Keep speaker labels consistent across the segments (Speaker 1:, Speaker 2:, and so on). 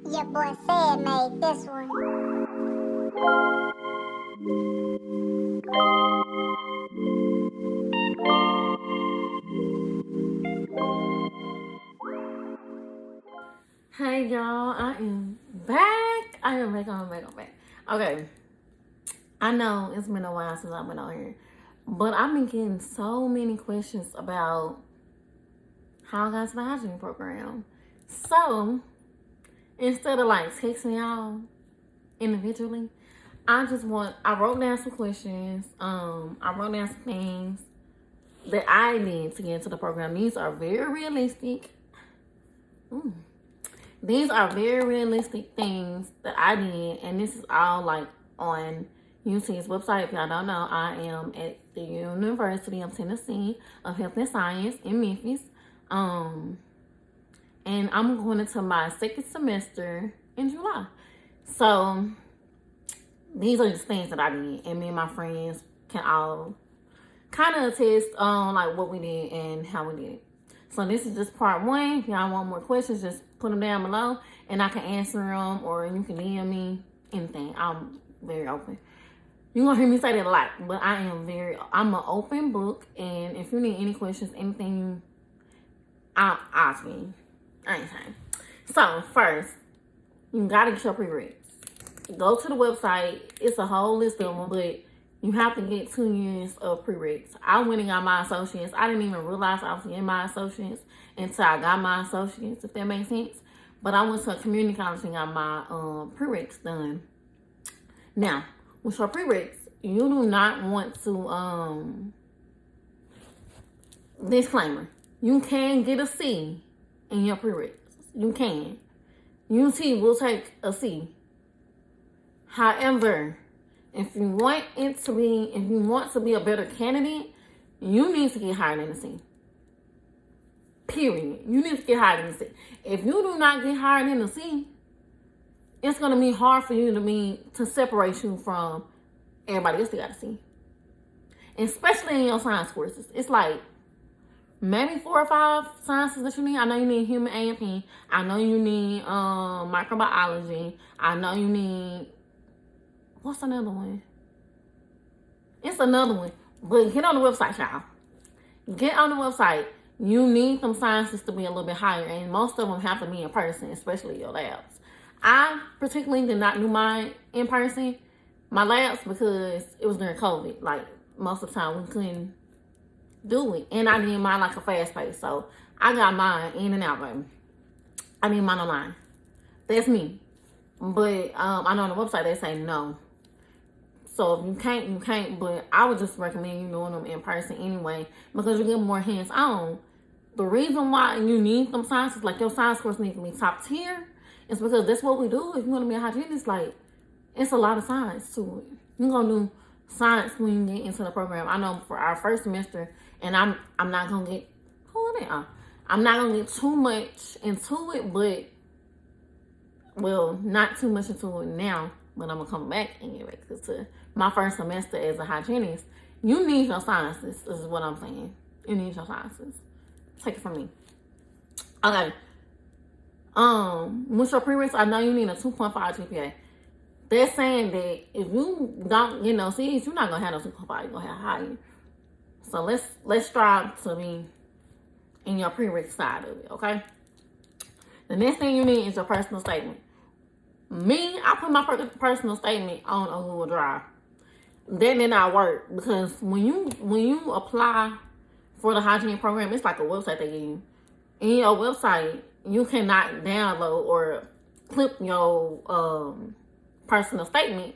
Speaker 1: Your boy said made this one.
Speaker 2: Hey y'all, I am back. I'm back. Okay, I know it's been a while since I've been on here, but I've been getting so many questions about how I got to the hygiene program. So instead of like texting y'all individually, I wrote down some questions. I wrote down some things that I need to get into the program. These are very realistic. These are very realistic things that I did, and this is all like on UT's website. If y'all don't know, I am at the University of Tennessee of Health and Science in Memphis. And I'm going into my second semester in July. So these are just things that I did, and me and my friends can all kind of attest on like what we did and how we did it. So this is just part one. If y'all want more questions, just put them down below and I can answer them, or you can DM me, anything. I'm very open. You're going to hear me say that a lot, but I'm an open book. And if you need any questions, anything, ask me. Anything. So first, you got to get your prereqs. Go to the website. It's a whole list of them, but you have to get 2 years of prereqs. I went and got my associates. I didn't even realize I was getting my associates until I got my associates, if that makes sense. But I went to a community college and got my prereqs done. Now, with your prereqs, you do not want to, disclaimer, you can get a C in your prereqs. You can. UT will take a C. However, if you want to be a better candidate, you need to get higher than a C. Period. You need to get higher than a C. If you do not get higher than a C, it's gonna be hard for you to separate you from everybody else that got a C. Especially in your science courses. It's like maybe 4 or 5 sciences that you need. I know you need human A&P. I know you need microbiology. I know you need, what's another one? It's another one. But get on the website, y'all. Get on the website. You need them sciences to be a little bit higher. And most of them have to be in person, especially your labs. I particularly did not do mine in person, my labs, because it was during COVID. Like, most of the time we couldn't do it. And I did mine like a fast pace. So, I got mine in and out, baby. I need mine online. That's me. But I know on the website they say no. So if you can't, you can't. But I would just recommend you doing them in person anyway, because you get more hands-on. The reason why you need them sciences, like your science course needs to be top tier, is because that's what we do. If you want to be a hygienist, like, it's a lot of science to it. You're going to do science when you get into the program. I know for our first semester, and I'm not going to get, I'm not going to get too much into it, but, well, not too much into it now. But I'm going to come back and get back to my first semester as a hygienist. You need your sciences. This is what I'm saying. You need your sciences. Take it from me. Okay. With your prereqs, I know you need a 2.5 GPA. They're saying that if you don't get no C's, you're not going to have no 2.5. You're going to have higher. So let's strive to be in your prereq side of it, okay? The next thing you need is your personal statement. Me, I put my personal statement on a Google Drive. That did not work, because when you apply for the hygiene program, it's like a website they give you. In your website, you cannot download or clip your personal statement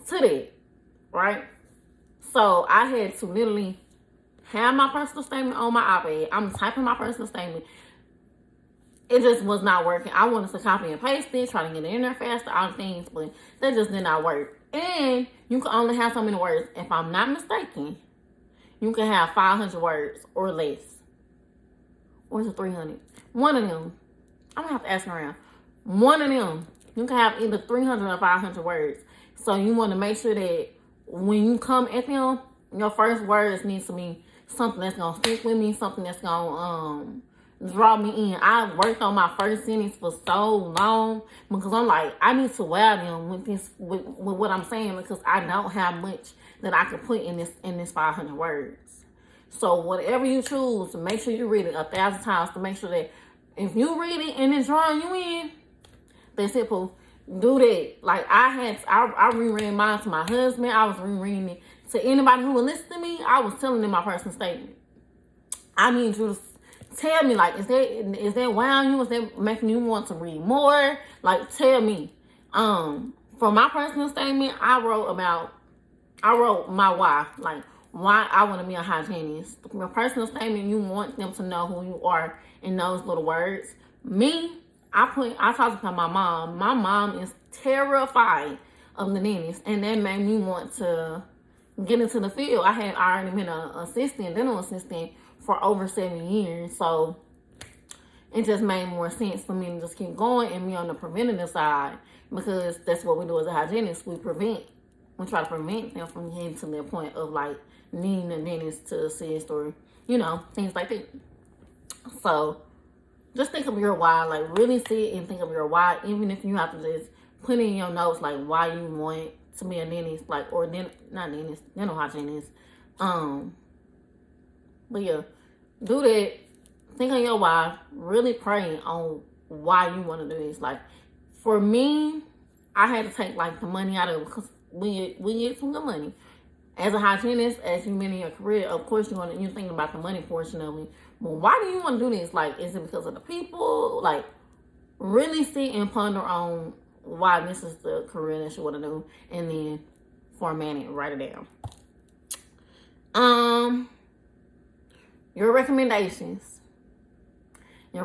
Speaker 2: to that, right? So I had to literally have my personal statement on my iPad. I'm typing my personal statement. It just was not working. I wanted to copy and paste it, try to get it in there faster, all the things, but that just did not work. And you can only have so many words. If I'm not mistaken, you can have 500 words or less. Or is it 300? One of them. I'm going to have to ask around. One of them. You can have either 300 or 500 words. So you want to make sure that when you come at them, your first words needs to be something that's going to stick with me, something that's going to draw me in. I worked on my first sentence for so long because I'm like, I need to wow them with what I'm saying, because I don't have much that I can put in this 500 words. So whatever you choose, make sure you read it 1,000 times to make sure that if you read it and it's drawing you in, that's simple. Do that. Like I reread mine to my husband. I was rereading it to anybody who would listen to me. I was telling them my personal statement. I need you to tell me, like, is that wowing you? Is that making you want to read more? Like, tell me. For my personal statement, I wrote my why, like why I want to be a hygienist. Your personal statement, you want them to know who you are in those little words. Me, I talked to my mom. My mom is terrified of the dentist, and that made me want to get into the field. I had already been an dental assistant for over 7 years, so it just made more sense for me to just keep going and be on the preventative side, because that's what we do as a hygienist. We try to prevent them from getting to the point of like needing a dentist to assist, or things like that. So just think of your why, like really sit and think of your why, even if you have to just put in your notes like why you want to be a dentist, like, or not dentist, dental hygienist. But yeah, do that. Think of your why. Really pray on why you want to do this. Like, for me, I had to take like the money out of it, because we get some good money. As a hygienist, as you've been in your career, of course you're thinking about the money portion of it. Well, why do you want to do this? Like, is it because of the people? Like, really sit and ponder on why this is the career that you want to do, and then format it, write it down. Your recommendations. I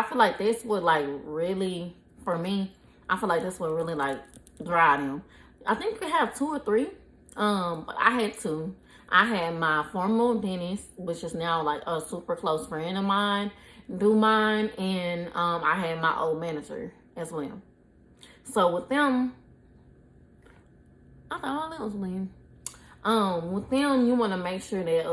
Speaker 2: feel like this would like really, for me, I feel like this would really like drive them. I think you could have 2 or 3. But I had 2. I had my former dentist, which is now like a super close friend of mine, do mine, and I had my old manager as well. So with them, I thought all that was lame. With them, you want to make sure that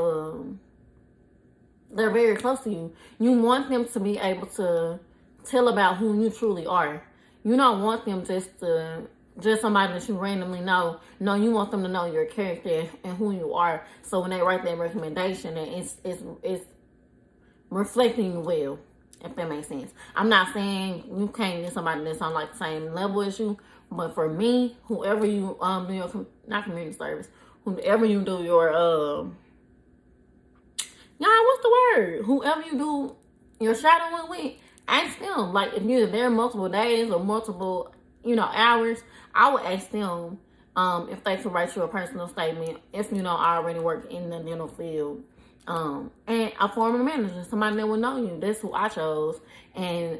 Speaker 2: they're very close to you. You want them to be able to tell about who you truly are. You don't want them just somebody that you randomly know. No, you want them to know your character and who you are. So when they write that recommendation, it's reflecting you well, if that makes sense. I'm not saying you can't get somebody that's on like the same level as you, but for me, whoever you do your not community service, whoever you do your what's the word? Whoever you do your shadowing with, ask them. Like, if you're there multiple days or multiple, hours, I would ask them if they could write you a personal statement if you already work in the dental field. And a former manager, somebody that will know you. That's who I chose. And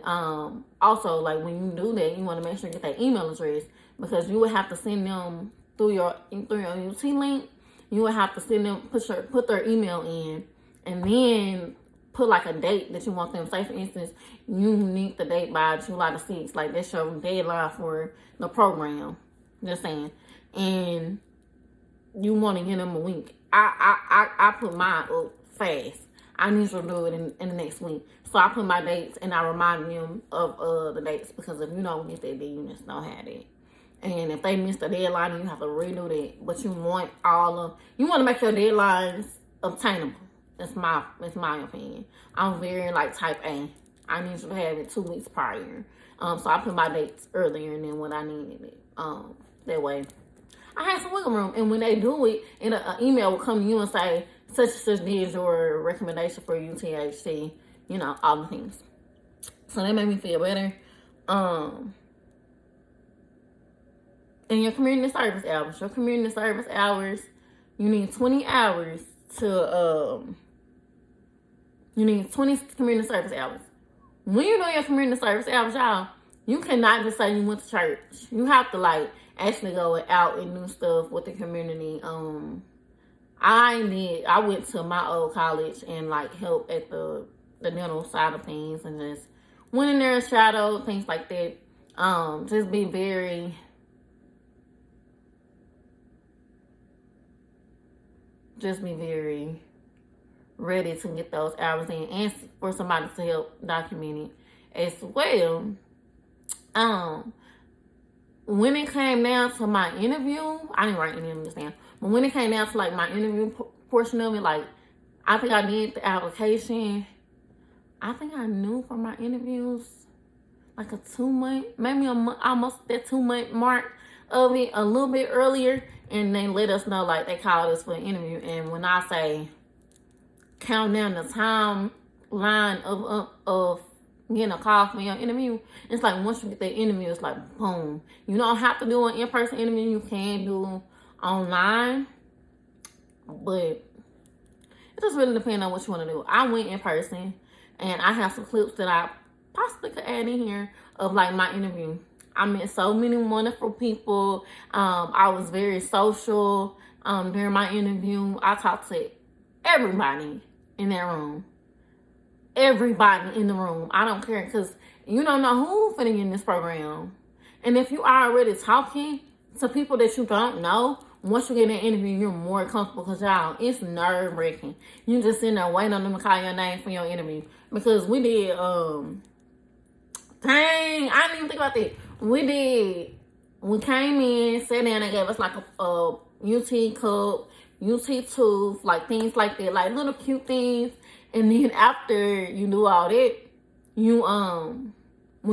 Speaker 2: also, like, when you do that, you want to make sure you get their email address, because you would have to send them through your UT link. You would have to send them, put their email in, and then put like a date that you want them. Say, for instance, you need the date by July the 6th. Like, that's your deadline for the program. Just saying. And you want to give them a week. I put mine up fast. I need you to do it in the next week. So I put my dates and I remind them of the dates, because if you don't get that date, you just don't have it. And if they miss the deadline, you have to redo that. But you want you want to make your deadlines obtainable. That's my opinion. I'm very like type A. I need you to have it 2 weeks prior. So I put my dates earlier than what I needed it. That way I have some wiggle room. And when they do it, an email will come to you and say, such and such did your recommendation for UTHC, all the things. So that made me feel better. And your community service hours. You need 20 hours you need 20 community service hours. When you know your community service hours, y'all, you cannot just say you went to church. You have to like actually go out and do stuff with the community. I went to my old college and like helped at the dental side of things, and just went in there and shadowed, things like that. Just be very ready to get those hours in, and for somebody to help document it as well. When it came down to my interview, I didn't write any of this down, but when it came down to like my interview portion of it, like I think I did the application. I think I knew from my interviews like a 2 month, maybe a month, almost that 2 month mark of it, a little bit earlier, and they let us know like they called us for an interview. And when I say count down the timeline of getting a call for your interview, it's like once you get that interview, it's like boom. You don't have to do an in-person interview. You can do online, but it just really depends on what you want to do. I went in person, and I have some clips that I possibly could add in here of like my interview. I met so many wonderful people. I was very social during my interview. I talked to everybody in that room. Everybody in the room. I don't care, because you don't know who's finna get in this program. And if you are already talking to people that you don't know, once you get in an interview, you're more comfortable, because y'all, it's nerve-wracking. You just sitting there waiting on them to call your name for your interview. Because we did, dang, I didn't even think about that. We came in, sat down, they gave us like a UT cup, UT tooth, like things like that, like little cute things. And then after you do all that, we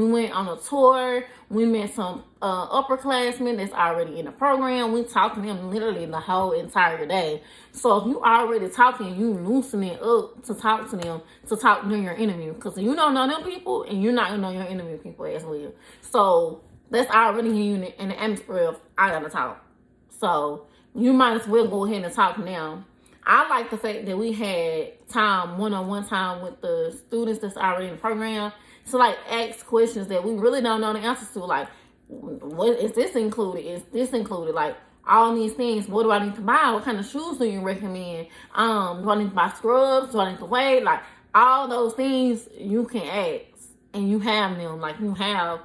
Speaker 2: went on a tour. We met some upperclassmen that's already in the program. We talked to them literally the whole entire day. So if you already talking, you loosening up to talk to them, to talk during your interview. Because you don't know them people, and you're not going to know your interview people as well. So that's already you in the atmosphere of, I got to talk. So you might as well go ahead and talk now. I like the fact that we had time, one-on-one time with the students that's already in the program, to like ask questions that we really don't know the answers to. Like, what is this included? Is this included? Like, all these things. What do I need to buy? What kind of shoes do you recommend? Do I need to buy scrubs? Do I need to wait? Like, all those things you can ask, and you have them. Like, you have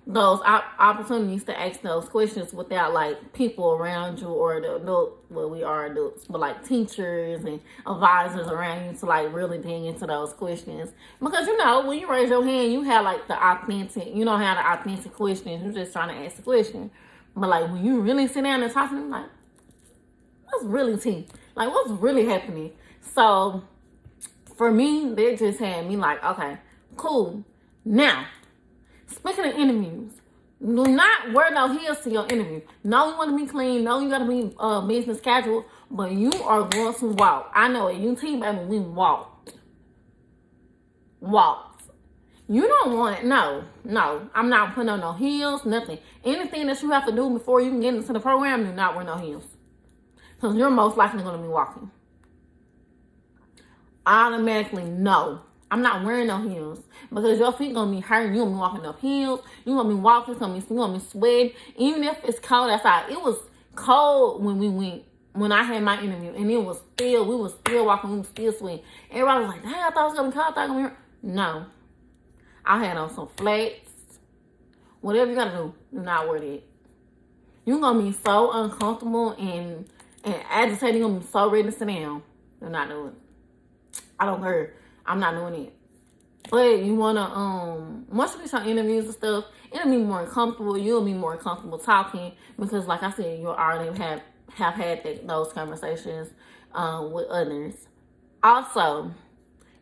Speaker 2: those opportunities to ask those questions without like people around you, or the adult, well, we are adults, but like teachers and advisors around you to like really dig into those questions. Because you know, when you raise your hand, you have like the authentic, you don't have the authentic questions, you're just trying to ask the question. But like when you really sit down and talk to them, like, what's really tea? Like, what's really happening? So for me, that just had me like, okay, cool. Now, speaking of interviews, do not wear no heels to your interview. No, you want to be clean. No, you got to be business casual. But you are going to walk. I know at UT, baby, we walked. You don't want it. No. I'm not putting on no heels, nothing. Anything that you have to do before you can get into the program, do not wear no heels. Because you're most likely going to be walking. Automatically, no. I'm not wearing no heels, because your feet gonna be hurting. You gonna be walking up heels. You gonna be walking. You gonna be sweating. Even if it's cold outside, it was cold when I had my interview, and we was still walking. We was still sweating. Everybody was like, "Hey, I thought it was gonna be cold. I thought it was gonna be." No, I had on some flats. Whatever you gotta do, do not wear that. You're gonna be so uncomfortable and agitated. You're gonna be so ready to sit down. Do not do it. I don't care. I'm not doing it. But you wanna once you get your interviews and stuff, it'll be more comfortable. You'll be more comfortable talking, because like I said, you'll already have had those conversations with others. Also,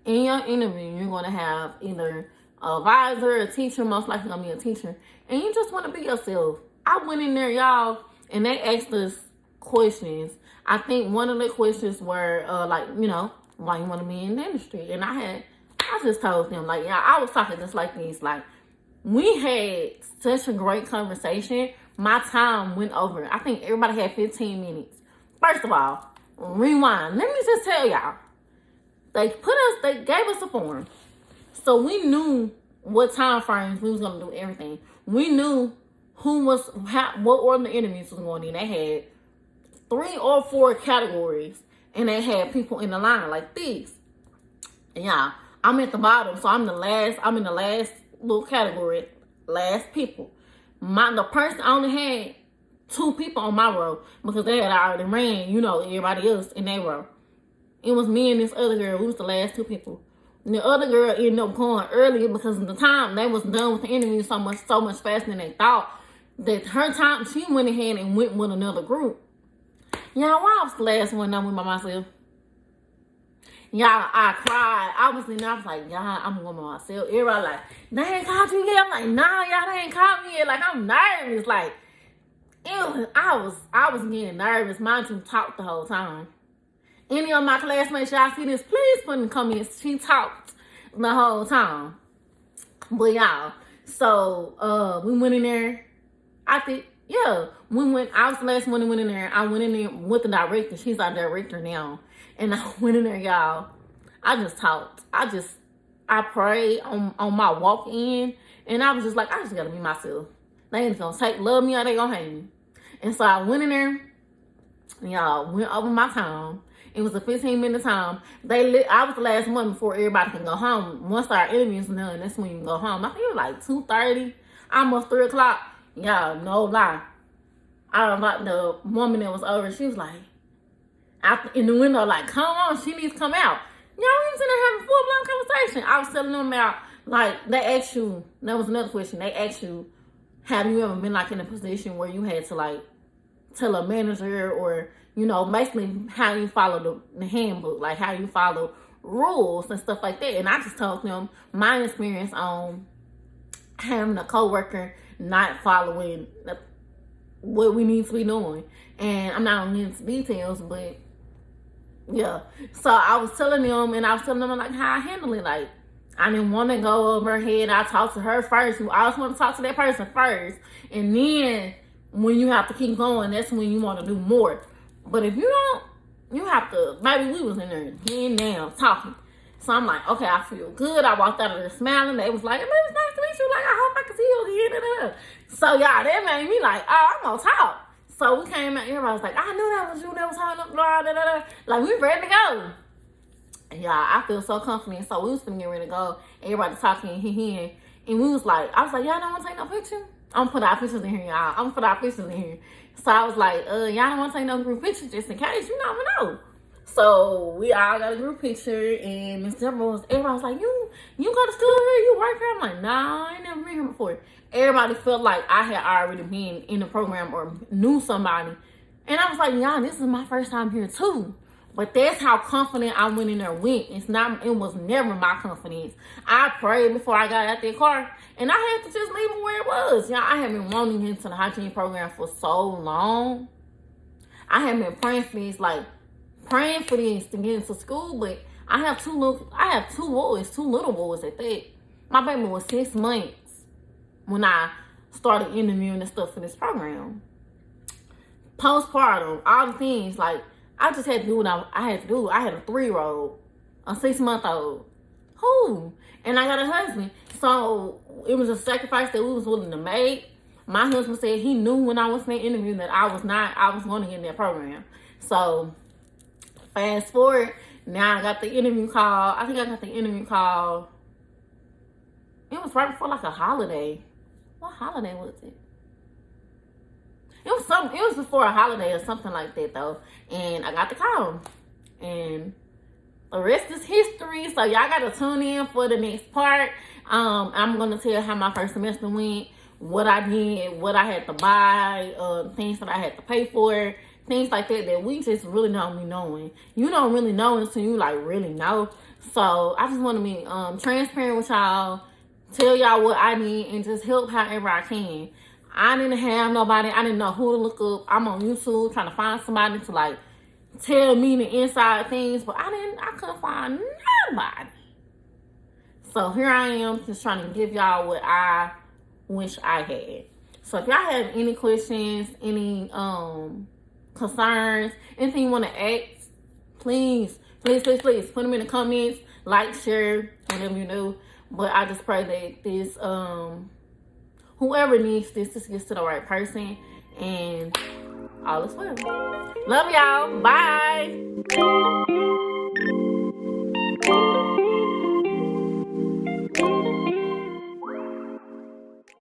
Speaker 2: in your interview, you're gonna have either an advisor, a teacher, most likely gonna be a teacher, and you just wanna be yourself. I went in there, y'all, and they asked us questions. I think one of the questions were like, you know, why you want to be in the industry. And I just told them, like, yeah, I was talking just like this. Like, we had such a great conversation. My time went over. I think everybody had 15 minutes. First of all, rewind. Let me just tell y'all. They gave us a form. So we knew what time frames we was going to do everything. We knew what order the interviews was going in. They had 3 or 4 categories. And they had people in the line like this. And yeah, I'm at the bottom, so I'm in the last little category, last people. The person only had 2 people on my row, because they had already ran, you know, everybody else in their row. It was me and this other girl. We was the last 2 people. And the other girl ended up going earlier because of the time they was done with the interview so much faster than they thought. That her time, she went ahead and went with another group. Y'all, why I was the last one done with by myself? Y'all, I cried. I was in there, I was like, y'all, I'm going by myself. Everybody like, they ain't called you yet. I'm like, nah, y'all, they ain't called me yet. Like, I'm nervous. Like, I was getting nervous. Mind you, talked the whole time. Any of my classmates, y'all see this, please put in the comments. She talked the whole time. But y'all, so we went in there. I think, yeah, I was the last one that went in there. I went in there with the director. She's our director now. And I went in there, y'all. I just talked. I prayed on my walk in. And I was just like, I just gotta be myself. They ain't gonna love me or they gonna hate me. And so I went in there. Y'all, went over my time. It was a 15-minute time. I was the last one before everybody can go home. Once our interview's done, that's when you can go home. I think it was like 2:30, almost 3 o'clock. Y'all, no lie. I was like, the woman that was over, she was like, out in the window, like, come on, she needs to come out. Y'all, we was in there having a full-blown conversation. I was telling them about, like, they asked you, that was another question. They asked you, have you ever been, like, in a position where you had to, like, tell a manager or, you know, basically how you follow the handbook, like how you follow rules and stuff like that. And I just told them my experience on having a coworker not following what we need to be doing. And I'm not going to get into details, but yeah. So I was telling them, like, how I handle it. Like, I didn't want to go over her head. I talked to her first. I always want to talk to that person first. And then when you have to keep going, that's when you want to do more. But if you don't, you have to, baby, we was in there laying down, talking. So I'm like, okay, I feel good. I walked out of there smiling. They was like, it was nice to meet you. Like, I hope I can see you again. So, y'all, that made me like, oh, I'm going to talk. So we came out, everybody was like, I knew that was you that was holding up, blah, blah, blah. Like, we ready to go. Y'all, I feel so confident. So we was finna get ready to go. Everybody talking, and we was like, I was like, y'all don't want to take no picture? I'm gonna put our pictures in here, y'all. I'm gonna put our pictures in here. So I was like, y'all don't want to take no group picture just in case. You never know. So we all got a group picture, and Miss Deborah everybody was like, you go to school here? You work here? I'm like, nah, I ain't never been here before. Everybody felt like I had already been in the program or knew somebody. And I was like, y'all, this is my first time here too. But that's how confident I went in there with. It was never my confidence. I prayed before I got out that car, and I had to just leave it where it was. Y'all, I have been wanting to get into the hygiene program for so long. I have been praying for this to get into school, but I have two little boys at that. My baby was 6 months when I started interviewing and stuff for this program. Postpartum, all the things, like, I just had to do what I had to do. I had a 3-year-old, a 6-month-old. And I got a husband. So it was a sacrifice that we was willing to make. My husband said he knew when I was in the interview that I was going to get in that program. So fast forward, now I got the interview call. I think I got the interview call. It was right before like a holiday. What holiday was it? It was before a holiday or something like that though. And I got the call. And the rest is history. So y'all gotta tune in for the next part. I'm gonna tell how my first semester went, what I did, what I had to buy, things that I had to pay for, things like that we just really don't be knowing. You don't really know until you like really know. So I just want to be transparent with y'all, tell y'all what I need, and just help however I can. I didn't have nobody. I didn't know who to look up. I'm on YouTube trying to find somebody to like tell me the inside things, but I couldn't find nobody. So here I am just trying to give y'all what I wish I had. So if y'all have any questions, any concerns, anything you want to ask, please put them in the comments, like, share, whatever you do. But I just pray that this whoever needs this gets to the right person, and all is well. Love y'all. Bye.